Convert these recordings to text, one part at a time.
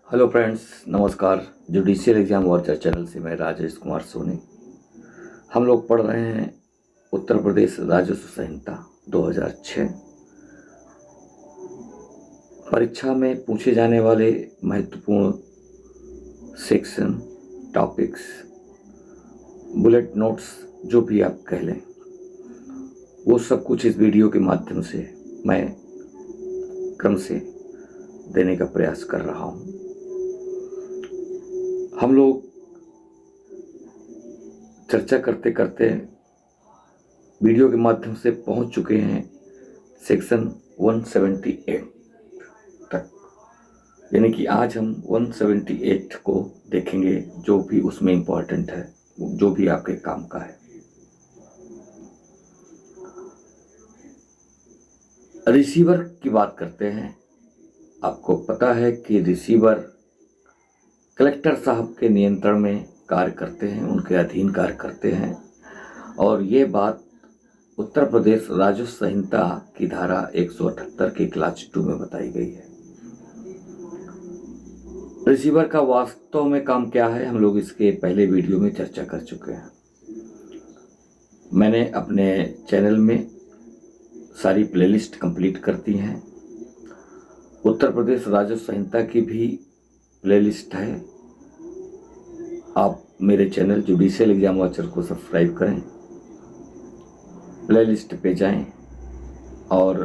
Hello friends, नमस्कार। Judicial exam watcher channel से मैं राजेश कुमार सोनी। हम लोग पढ़ रहे हैं उत्तर प्रदेश राजस्व संहिता 2006। परीक्षा में पूछे जाने वाले महत्वपूर्ण सेक्शन, टॉपिक्स, बुलेट नोट्स, जो भी आप कह लें, वो सब कुछ इस वीडियो के माध्यम से मैं क्रम से देने का प्रयास कर रहा हूँ। हम लोग चर्चा करते करते वीडियो के माध्यम से पहुंच चुके हैं सेक्शन 178 तक, यानी कि आज हम 178 को देखेंगे, जो भी उसमें इम्पोर्टेंट है, जो भी आपके काम का है। रिसीवर की बात करते हैं। आपको पता है कि रिसीवर कलेक्टर साहब के नियंत्रण में कार्य करते हैं, उनके अधीन कार्य करते हैं, और ये बात उत्तर प्रदेश राजस्व संहिता की धारा 178 के क्लास 2 में बताई गई है। रिसीवर का वास्तव में काम क्या है, हम लोग इसके पहले वीडियो में चर्चा कर चुके हैं। मैंने अपने चैनल में सारी प्लेलिस्ट कंप्लीट कर दी हैं। उत्तर प्रदेश राजस्व संहिता की भी प्लेलिस्ट है। आप मेरे चैनल जुडिशियल एग्जाम वॉचर को सब्सक्राइब करें, प्लेलिस्ट पे जाएं और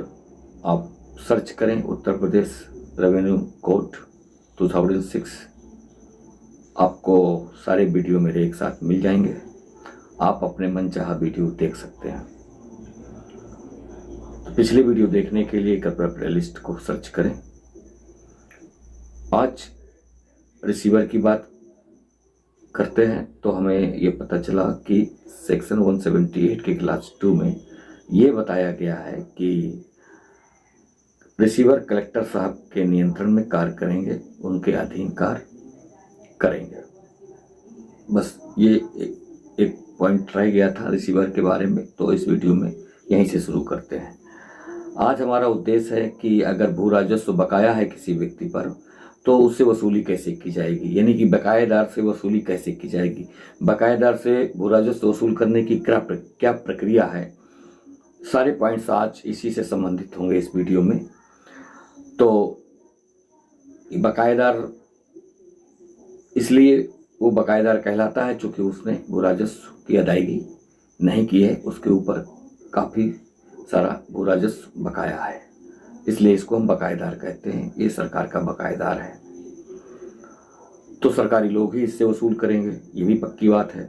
आप सर्च करें उत्तर प्रदेश रेवेन्यू कोड 2006। आपको सारे वीडियो मेरे एक साथ मिल जाएंगे। आप अपने मनचाहा वीडियो देख सकते हैं। तो पिछले वीडियो देखने के लिए कृपया प्लेलिस्ट को सर्च करें। आज रिसीवर की बात करते हैं तो हमें ये पता चला कि सेक्शन 178 के क्लास 2 में ये बताया गया है कि रिसीवर कलेक्टर साहब के नियंत्रण में कार्य करेंगे, उनके अधीन कार्य करेंगे। बस ये एक पॉइंट रह गया था रिसीवर के बारे में, तो इस वीडियो में यहीं से शुरू करते हैं। आज हमारा उद्देश्य है कि अगर भू राजस्व बकाया है किसी व्यक्ति पर, तो उससे वसूली कैसे की जाएगी, यानी कि बकायेदार से वसूली कैसे की जाएगी, बकायेदार से भू राजस्व वसूल करने की क्या प्रक्रिया है। सारे पॉइंट्स आज इसी से संबंधित होंगे इस वीडियो में। तो बकायेदार इसलिए वो बकायेदार कहलाता है चूंकि उसने भू राजस्व की अदायगी नहीं की है, उसके ऊपर काफ़ी सारा भू राजस्व बकाया है, इसलिए इसको हम बकायेदार कहते हैं। ये सरकार का बकायेदार है, तो सरकारी लोग ही इससे वसूल करेंगे, ये भी पक्की बात है।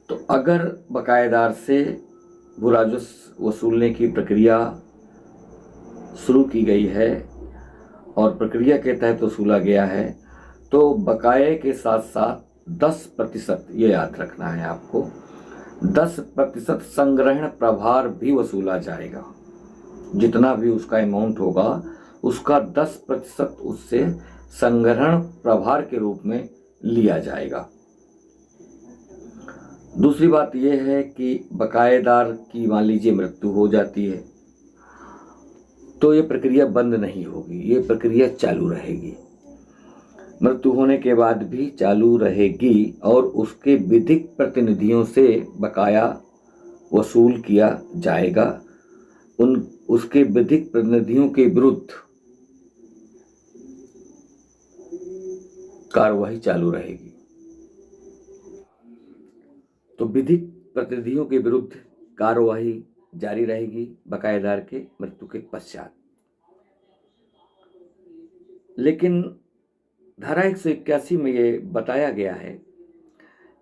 तो अगर बकायेदार से भू राजस्व वसूलने की प्रक्रिया शुरू की गई है और प्रक्रिया के तहत वसूला गया है, तो बकाये के साथ साथ 10%, ये याद रखना है आपको, 10% संग्रहण प्रभार भी वसूला जाएगा। जितना भी उसका अमाउंट होगा, उसका 10% उससे संग्रहण प्रभार के रूप में लिया जाएगा। दूसरी बात यह है कि बकायेदार की मान लीजिए मृत्यु हो जाती है, तो ये प्रक्रिया बंद नहीं होगी, ये प्रक्रिया चालू रहेगी। मृत्यु होने के बाद भी चालू रहेगी और उसके विधिक प्रतिनिधियों से बकाया वसूल किया जाएगा। उसके विधिक प्रतिनिधियों के विरुद्ध कार्यवाही चालू रहेगी। तो विधिक प्रतिनिधियों के विरुद्ध कार्यवाही जारी रहेगी बकायेदार के मृत्यु के पश्चात। लेकिन धारा 181 में ये बताया गया है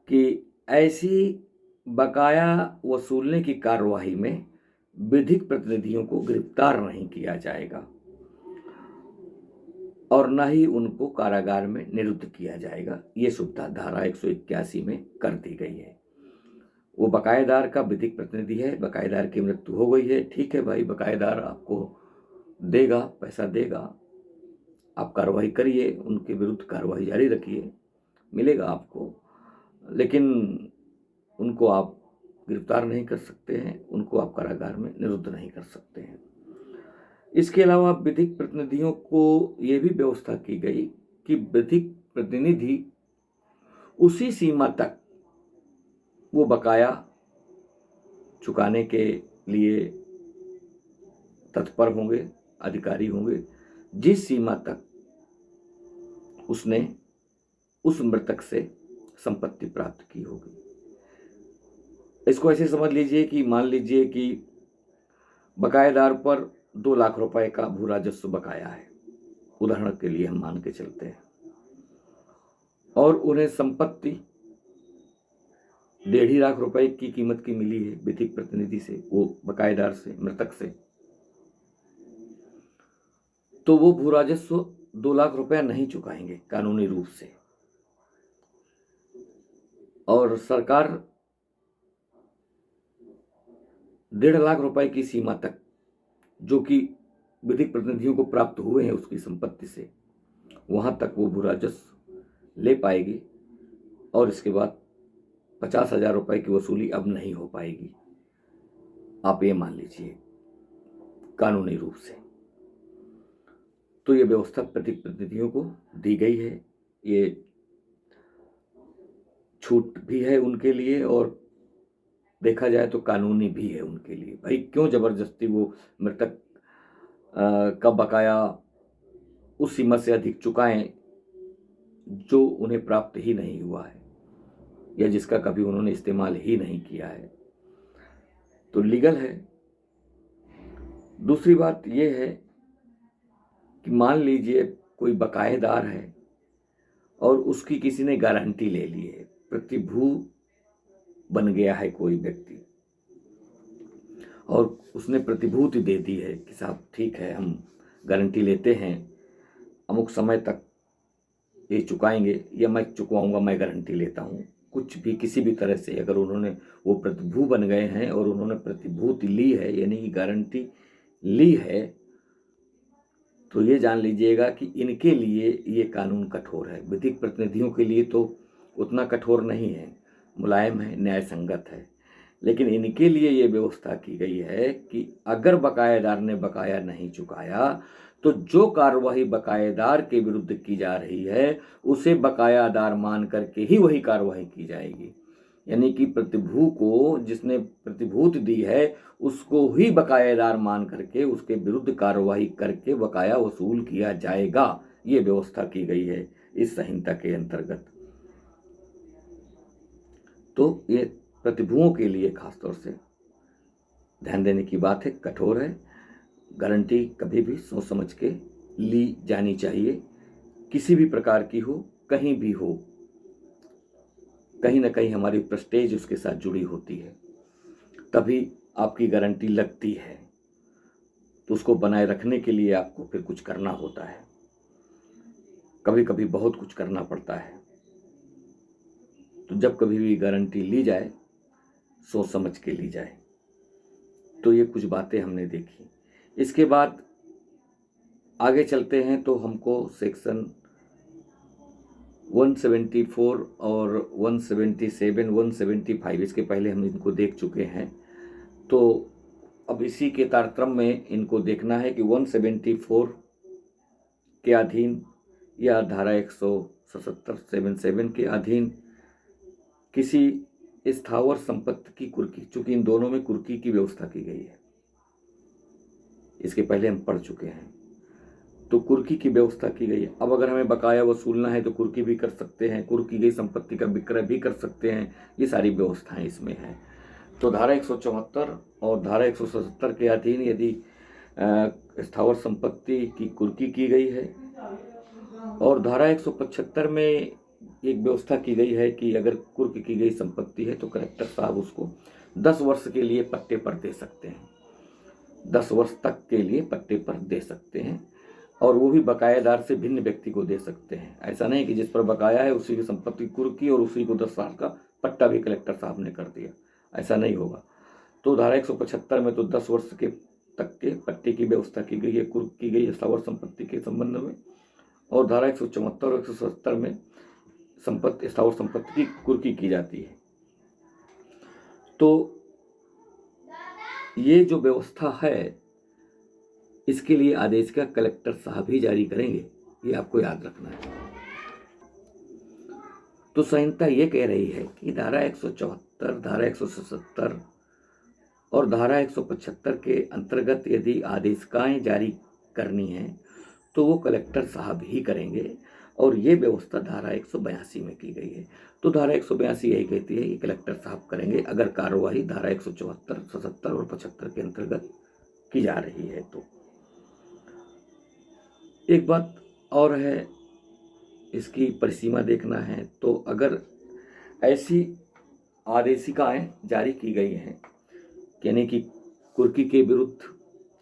कि ऐसी बकाया वसूलने की कार्यवाही में विधिक प्रतिनिधियों को गिरफ्तार नहीं किया जाएगा और न ही उनको कारागार में निरुद्ध किया जाएगा। ये सुविधा धारा 181 में कर दी गई है। वो बकायेदार का विधिक प्रतिनिधि है, बकायेदार की मृत्यु हो गई है, ठीक है भाई, बकायेदार आपको देगा, पैसा देगा, आप कार्रवाई करिए, उनके विरुद्ध कार्रवाई जारी रखिए, मिलेगा आपको, लेकिन उनको आप गिरफ्तार नहीं कर सकते हैं, उनको आप कारागार में निरुद्ध नहीं कर सकते हैं। इसके अलावा विधिक प्रतिनिधियों को ये भी व्यवस्था की गई कि विधिक प्रतिनिधि उसी सीमा तक वो बकाया चुकाने के लिए तत्पर होंगे, अधिकारी होंगे, जिस सीमा तक उसने उस मृतक से संपत्ति प्राप्त की होगी। इसको ऐसे समझ लीजिए कि मान लीजिए कि बकायेदार पर 2 लाख रुपए का भू राजस्व बकाया है, उदाहरण के लिए हम मान के चलते हैं, और उन्हें संपत्ति 1.5 लाख रुपए की कीमत की मिली है विधिक प्रतिनिधि से, वो बकायेदार से, मृतक से, तो वो भू राजस्व 2 लाख रुपया नहीं चुकाएंगे कानूनी रूप से, और सरकार 1.5 लाख रुपए की सीमा तक जो कि विधिक प्रतिनिधियों को प्राप्त हुए हैं उसकी संपत्ति से, वहां तक वो भू राजस्व ले पाएगी, और इसके बाद 50,000 रुपए की वसूली अब नहीं हो पाएगी। आप ये मान लीजिए कानूनी रूप से। तो ये व्यवस्था विधिक प्रतिनिधियों को दी गई है, ये छूट भी है उनके लिए, और देखा जाए तो कानूनी भी है उनके लिए। भाई क्यों जबरदस्ती वो मृतक का बकाया उस सीमा से अधिक चुकाएं जो उन्हें प्राप्त ही नहीं हुआ है या जिसका कभी उन्होंने इस्तेमाल ही नहीं किया है। तो लीगल है। दूसरी बात यह है कि मान लीजिए कोई बकायेदार है और उसकी किसी ने गारंटी ले ली है, प्रतिभू बन गया है कोई व्यक्ति और उसने प्रतिभूति दे दी है कि साहब ठीक है, हम गारंटी लेते हैं, अमुक समय तक ये चुकाएंगे या मैं चुकवाऊंगा, मैं गारंटी लेता हूँ, कुछ भी किसी भी तरह से अगर उन्होंने वो प्रतिभू बन गए हैं और उन्होंने प्रतिभूति ली है यानी कि गारंटी ली है, तो ये जान लीजिएगा कि इनके लिए ये कानून कठोर है। विधिक प्रतिनिधियों के लिए तो उतना कठोर नहीं है, मुलायम है, न्याय संगत है, लेकिन इनके लिए ये व्यवस्था की गई है कि अगर बकायेदार ने बकाया नहीं चुकाया तो जो कार्यवाही बकायेदार के विरुद्ध की जा रही है उसे बकायादार मान करके ही वही कार्यवाही की जाएगी। यानी कि प्रतिभू को जिसने प्रतिभूति दी है उसको ही बकायेदार मान करके उसके विरुद्ध कार्यवाही करके बकाया वसूल किया जाएगा। ये व्यवस्था की गई है इस संहिता के अंतर्गत। तो ये प्रतिभुओं के लिए खासतौर से ध्यान देने की बात है, कठोर है। गारंटी कभी भी सोच समझ के ली जानी चाहिए, किसी भी प्रकार की हो, कहीं भी हो, कहीं ना कहीं हमारी प्रेस्टेज उसके साथ जुड़ी होती है, तभी आपकी गारंटी लगती है। तो उसको बनाए रखने के लिए आपको फिर कुछ करना होता है, कभी कभी बहुत कुछ करना पड़ता है। तो जब कभी भी गारंटी ली जाए सोच समझ के ली जाए। तो ये कुछ बातें हमने देखी। इसके बाद आगे चलते हैं तो हमको सेक्शन 174 और 177, 175 इसके पहले हम इनको देख चुके हैं, तो अब इसी के तारतम्य में इनको देखना है कि 174 के अधीन या धारा 177 के अधीन किसी स्थावर संपत्ति की कुर्की, चूंकि इन दोनों में कुर्की की व्यवस्था की गई है, इसके पहले हम पढ़ चुके हैं, तो कुर्की की व्यवस्था की गई है। अब अगर हमें बकाया वसूलना है तो कुर्की भी कर सकते हैं, कुर्की गई संपत्ति का विक्रय भी कर सकते हैं, ये सारी व्यवस्थाएं इसमें हैं। तो धारा 174 और धारा 177 के अधीन यदि स्थावर संपत्ति की कुर्की की गई है, और धारा 175 में एक व्यवस्था की गई है कि अगर कुर्क की गई संपत्ति है तो कलेक्टर साहब उसको 10 वर्ष के लिए पट्टे पर दे सकते हैं, 10 वर्ष तक के लिए पट्टे पर दे सकते हैं, और वो भी बकायेदार से भिन्न व्यक्ति को दे सकते हैं। ऐसा नहीं कि जिस पर बकाया है उसी की संपत्ति कुर्क की और उसी को 10 साल का पट्टा भी कलेक्टर साहब ने कर दिया, ऐसा नहीं होगा। तो धारा 175 में तो 10 वर्ष के तक के पट्टे की व्यवस्था की गई है कुर्क की गई स्थावर संपत्ति के संबंध में, और धारा 174 और 177 में संपत्ति स्थावर संपत्ति की कुर्की की जाती है। तो ये जो व्यवस्था है इसके लिए आदेश का कलेक्टर साहब ही जारी करेंगे, ये आपको याद रखना है। तो संहिता ये कह रही है कि धारा 174, धारा 177 और धारा 175 के अंतर्गत यदि आदेशिकाएं जारी करनी है तो वो कलेक्टर साहब ही करेंगे, और ये व्यवस्था धारा 182 में की गई है। तो धारा 182 यही कहती है कि कलेक्टर साहब करेंगे अगर कार्यवाही धारा 174, 77 और 75 के अंतर्गत की जा रही है। तो एक बात और है, इसकी परिसीमा देखना है। तो अगर ऐसी आदेशिकाएं जारी की गई हैं, यानी कि कुर्की के विरुद्ध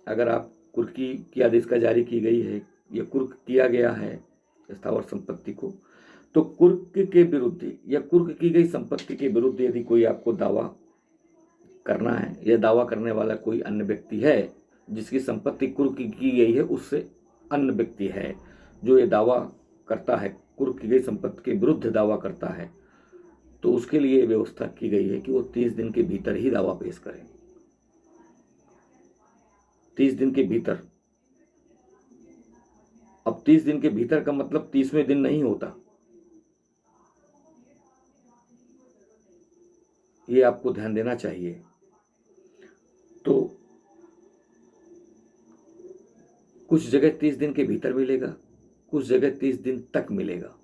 अगर आप कुर्की की आदेशिका जारी की गई है या कुर्क किया गया है स्थावर संपत्ति को, तो कुर्क के विरुद्ध या कुर्क की गई संपत्ति के विरुद्ध यदि कोई आपको दावा करना है या दावा करने वाला कोई अन्य व्यक्ति है जिसकी संपत्ति कुर्क की गई है, उससे अन्य व्यक्ति है जो ये दावा करता है, कुर्क की गई संपत्ति के विरुद्ध दावा करता है, तो उसके लिए व्यवस्था की गई है कि वो 30 दिन के भीतर ही दावा पेश करें। 30 दिन के भीतर। अब 30 दिन के भीतर का मतलब 30वें दिन नहीं होता, ये आपको ध्यान देना चाहिए। तो कुछ जगह 30 दिन के भीतर मिलेगा, कुछ जगह 30 दिन तक मिलेगा।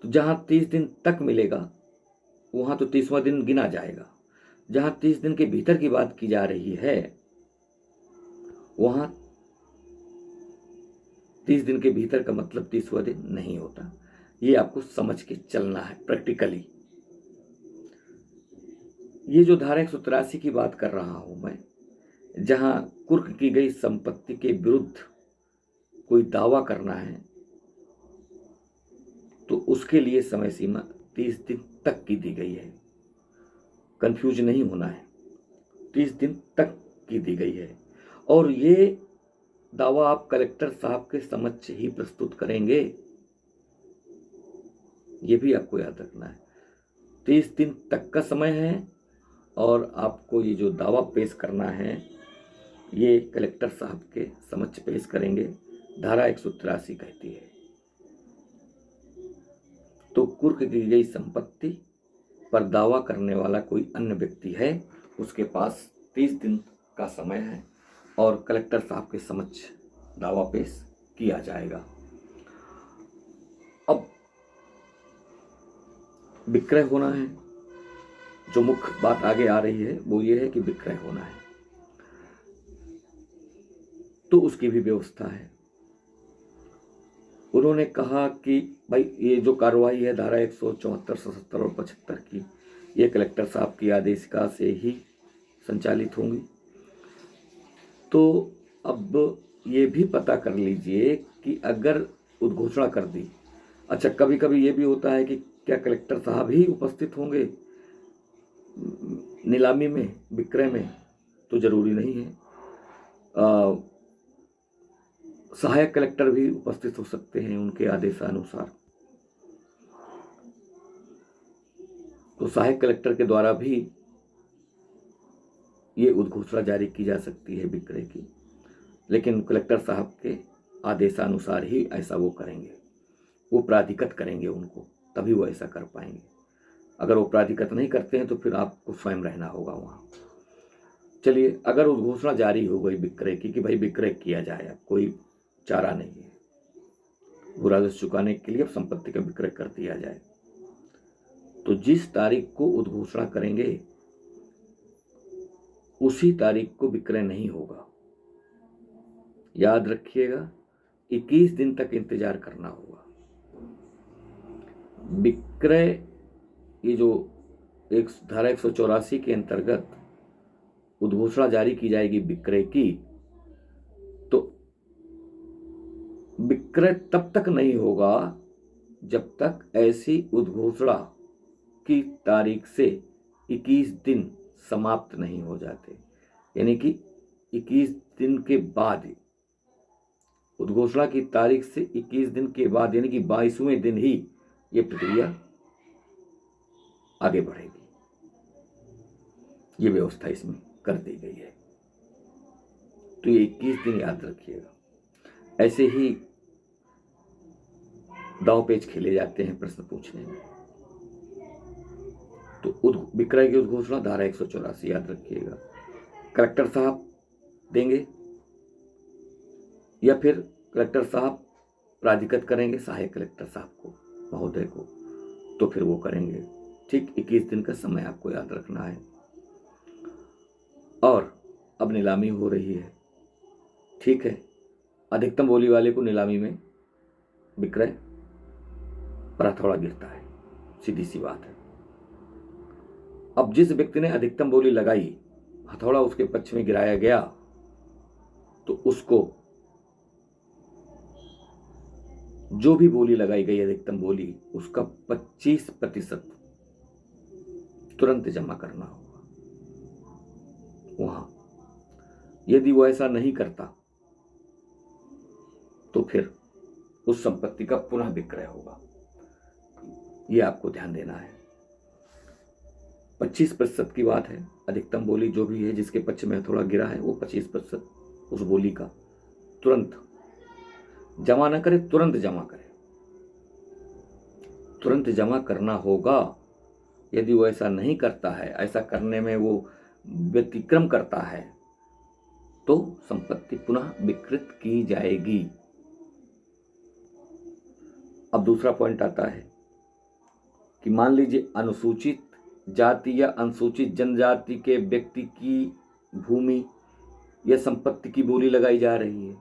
तो जहां 30 दिन तक मिलेगा वहां तो 30वां दिन गिना जाएगा। जहां 30 दिन के भीतर की बात की जा रही है वहां 30 दिन के भीतर का मतलब 30वां दिन नहीं होता। ये आपको समझ के चलना है प्रैक्टिकली। ये जो धारा 183 की बात कर रहा हूं मैं, जहां कुर्क की गई संपत्ति के विरुद्ध कोई दावा करना है तो उसके लिए समय सीमा 30 दिन तक की दी गई है। कंफ्यूज नहीं होना है, 30 दिन तक की दी गई है। और ये दावा आप कलेक्टर साहब के समक्ष ही प्रस्तुत करेंगे, ये भी आपको याद रखना है। 30 दिन तक का समय है और आपको ये जो दावा पेश करना है ये कलेक्टर साहब के समक्ष पेश करेंगे, धारा 183 कहती है। तो कुर्क की गई संपत्ति पर दावा करने वाला कोई अन्य व्यक्ति है, उसके पास 30 दिन का समय है और कलेक्टर साहब के समक्ष दावा पेश किया जाएगा। अब विक्रय होना है, जो मुख्य बात आगे आ रही है वो ये है कि विक्रय होना है, तो उसकी भी व्यवस्था है। उन्होंने कहा कि भाई ये जो कार्रवाई है धारा 174, 77 और 75 की, ये कलेक्टर साहब की आदेशिका से ही संचालित होंगी। तो अब ये भी पता कर लीजिए कि अगर उद्घोषणा कर दी, अच्छा कभी कभी ये भी होता है कि क्या कलेक्टर साहब ही उपस्थित होंगे नीलामी में, विक्रय में, तो जरूरी नहीं है। सहायक कलेक्टर भी उपस्थित हो सकते हैं उनके आदेशानुसार। तो सहायक कलेक्टर के द्वारा भी ये उद्घोषणा जारी की जा सकती है विक्रय की, लेकिन कलेक्टर साहब के आदेशानुसार ही ऐसा वो करेंगे, वो प्राधिकृत करेंगे उनको, तभी वो ऐसा कर पाएंगे। अगर वो प्राधिकृत नहीं करते हैं तो फिर आपको स्वयं रहना होगा वहाँ। चलिए, अगर उद्घोषणा जारी हो गई विक्रय की कि भाई विक्रय किया जाए, कोई चारा नहीं है, बुरा राजस्व चुकाने के लिए अब संपत्ति का विक्रय कर दिया जाए, तो जिस तारीख को उद्घोषणा करेंगे उसी तारीख को विक्रय नहीं होगा। याद रखिएगा, 21 दिन तक इंतजार करना होगा। विक्रय, ये जो एक धारा 184 के अंतर्गत उद्घोषणा जारी की जाएगी विक्रय की, तो विक्रय तब तक नहीं होगा जब तक ऐसी उद्घोषणा की तारीख से 21 दिन समाप्त नहीं हो जाते। यानी कि 21 दिन के बाद, उद्घोषणा की तारीख से 21 दिन के बाद, यानी कि 22वें दिन ही ये प्रक्रिया आगे बढ़ेगी। ये व्यवस्था इसमें कर दी गई है। तो ये 21 दिन याद रखिएगा। ऐसे ही दांव पेच खेले जाते हैं प्रश्न पूछने में। तो विक्रय की उद्घोषणा धारा 184 याद रखिएगा। कलेक्टर साहब देंगे या फिर कलेक्टर साहब प्राधिकृत करेंगे सहायक कलेक्टर साहब को, महोदय को, तो फिर वो करेंगे। ठीक 21 दिन का समय आपको याद रखना है। और अब नीलामी हो रही है, ठीक है। अधिकतम बोली वाले को नीलामी में विक्रय पर हथौड़ा गिरता है, सीधी सी बात है। अब जिस व्यक्ति ने अधिकतम बोली लगाई, हथौड़ा उसके पक्ष में गिराया गया, तो उसको जो भी बोली लगाई गई अधिकतम बोली, उसका 25% तुरंत जमा करना होगा वहां। यदि वो ऐसा नहीं करता तो फिर उस संपत्ति का पुनः विक्रय होगा। ये आपको ध्यान देना है। 25% की बात है। अधिकतम बोली जो भी है जिसके पक्ष में थोड़ा गिरा है, वो 25% उस बोली का तुरंत जमा न करे, तुरंत जमा करे, तुरंत जमा करना होगा। यदि वो ऐसा नहीं करता है, ऐसा करने में वो व्यतिक्रम करता है, तो संपत्ति पुनः विकृत की जाएगी। अब दूसरा पॉइंट आता है कि मान लीजिए अनुसूचित जाति या अनुसूचित जनजाति के व्यक्ति की भूमि या संपत्ति की बोली लगाई जा रही है,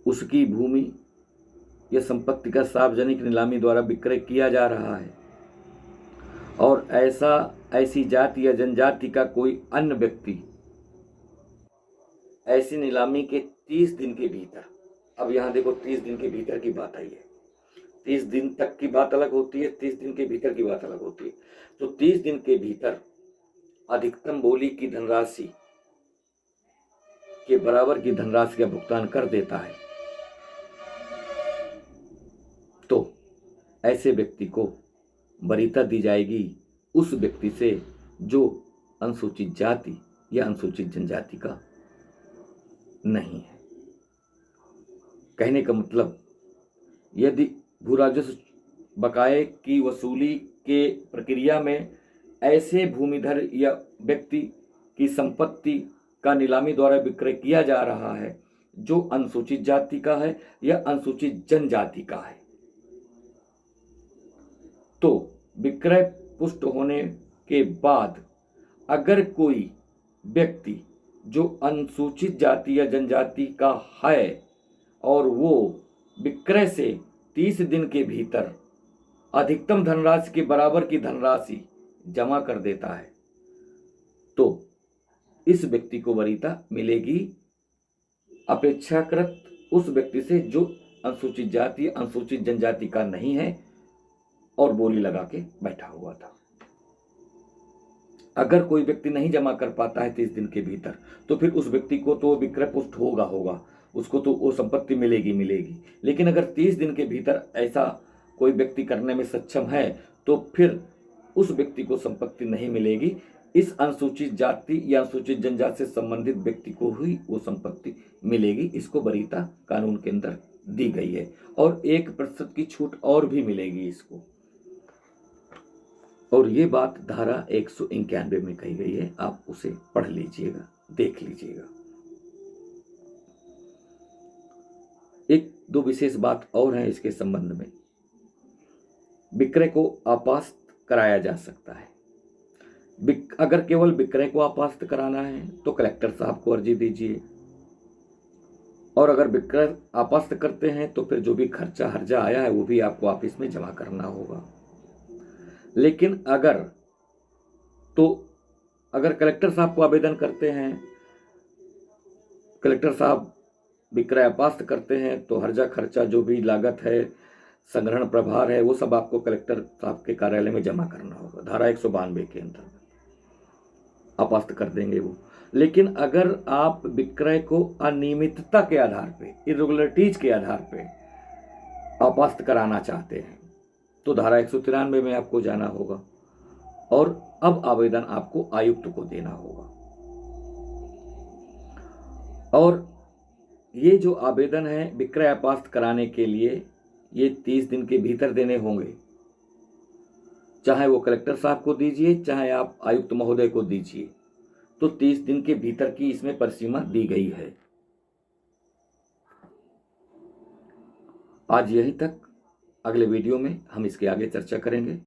उसकी भूमि या संपत्ति का सार्वजनिक नीलामी द्वारा विक्रय किया जा रहा है, और ऐसी जाति या जनजाति का कोई अन्य व्यक्ति ऐसी नीलामी के 30 दिन के भीतर, अब यहां देखो 30 दिन के भीतर की बात आई है। 30 दिन तक की बात अलग होती है, 30 दिन के भीतर की बात अलग होती है। तो 30 दिन के भीतर अधिकतम बोली की धनराशि के बराबर की धनराशि का भुगतान कर देता है, तो ऐसे व्यक्ति को वरीयता दी जाएगी उस व्यक्ति से जो अनुसूचित जाति या अनुसूचित जनजाति का नहीं है। कहने का मतलब, यदि भू राजस्व बकाये की वसूली के प्रक्रिया में ऐसे भूमिधर या व्यक्ति की संपत्ति का नीलामी द्वारा विक्रय किया जा रहा है जो अनुसूचित जाति का है या अनुसूचित जनजाति का है, तो विक्रय पुष्ट होने के बाद अगर कोई व्यक्ति जो अनुसूचित जाति या जनजाति का है और वो विक्रय से 30 दिन के भीतर अधिकतम धनराशि के बराबर की धनराशि जमा कर देता है, तो इस व्यक्ति को वरीयता मिलेगी अपेक्षाकृत उस व्यक्ति से जो अनुसूचित जाति अनुसूचित जनजाति का नहीं है और बोली लगा के बैठा हुआ था। अगर कोई व्यक्ति नहीं जमा कर पाता है 30 दिन के भीतर, तो फिर उस व्यक्ति को तो विक्रय पुष्ट होगा, उसको तो वो संपत्ति मिलेगी। लेकिन अगर 30 दिन के भीतर ऐसा कोई व्यक्ति करने में सक्षम है, तो फिर उस व्यक्ति को संपत्ति नहीं मिलेगी। इस अनुसूचित जाति या अनुसूचित जनजाति से संबंधित व्यक्ति को ही वो संपत्ति मिलेगी। इसको वरीयता कानून के अंदर दी गई है, और 1% की छूट और भी मिलेगी इसको। और ये बात धारा 191 में कही गई है, आप उसे पढ़ लीजिएगा, देख लीजिएगा। एक दो विशेष बात और है इसके संबंध में। विक्रय को आपास्त कराया जा सकता है। अगर केवल विक्रय को आपास्त कराना है तो कलेक्टर साहब को अर्जी दीजिए, और अगर विक्रय आपास्त करते हैं तो फिर जो भी खर्चा हर्जा आया है वो भी आपको ऑफिस में जमा करना होगा। लेकिन अगर कलेक्टर साहब को आवेदन करते हैं, कलेक्टर साहब विक्रय आपास्त करते हैं, तो हर्जा खर्चा जो भी लागत है, संग्रहण प्रभार है, वो सब आपको कलेक्टर साहब के कार्यालय में जमा करना होगा। धारा 192 के अंतर्गत आपास्त कर देंगे वो। लेकिन अगर आप विक्रय को अनियमितता के आधार पे, इरेगुलरिटीज के आधार पे आपास्त कराना चाहते हैं, तो धारा 193 में आपको जाना होगा और अब आवेदन आपको आयुक्त को देना होगा। और ये जो आवेदन है विक्रय अपास्त कराने के लिए, ये 30 दिन के भीतर देने होंगे। चाहे वो कलेक्टर साहब को दीजिए, चाहे आप आयुक्त महोदय को दीजिए, तो 30 दिन के भीतर की इसमें परिसीमा दी गई है। आज यहीं तक, अगले वीडियो में हम इसके आगे चर्चा करेंगे।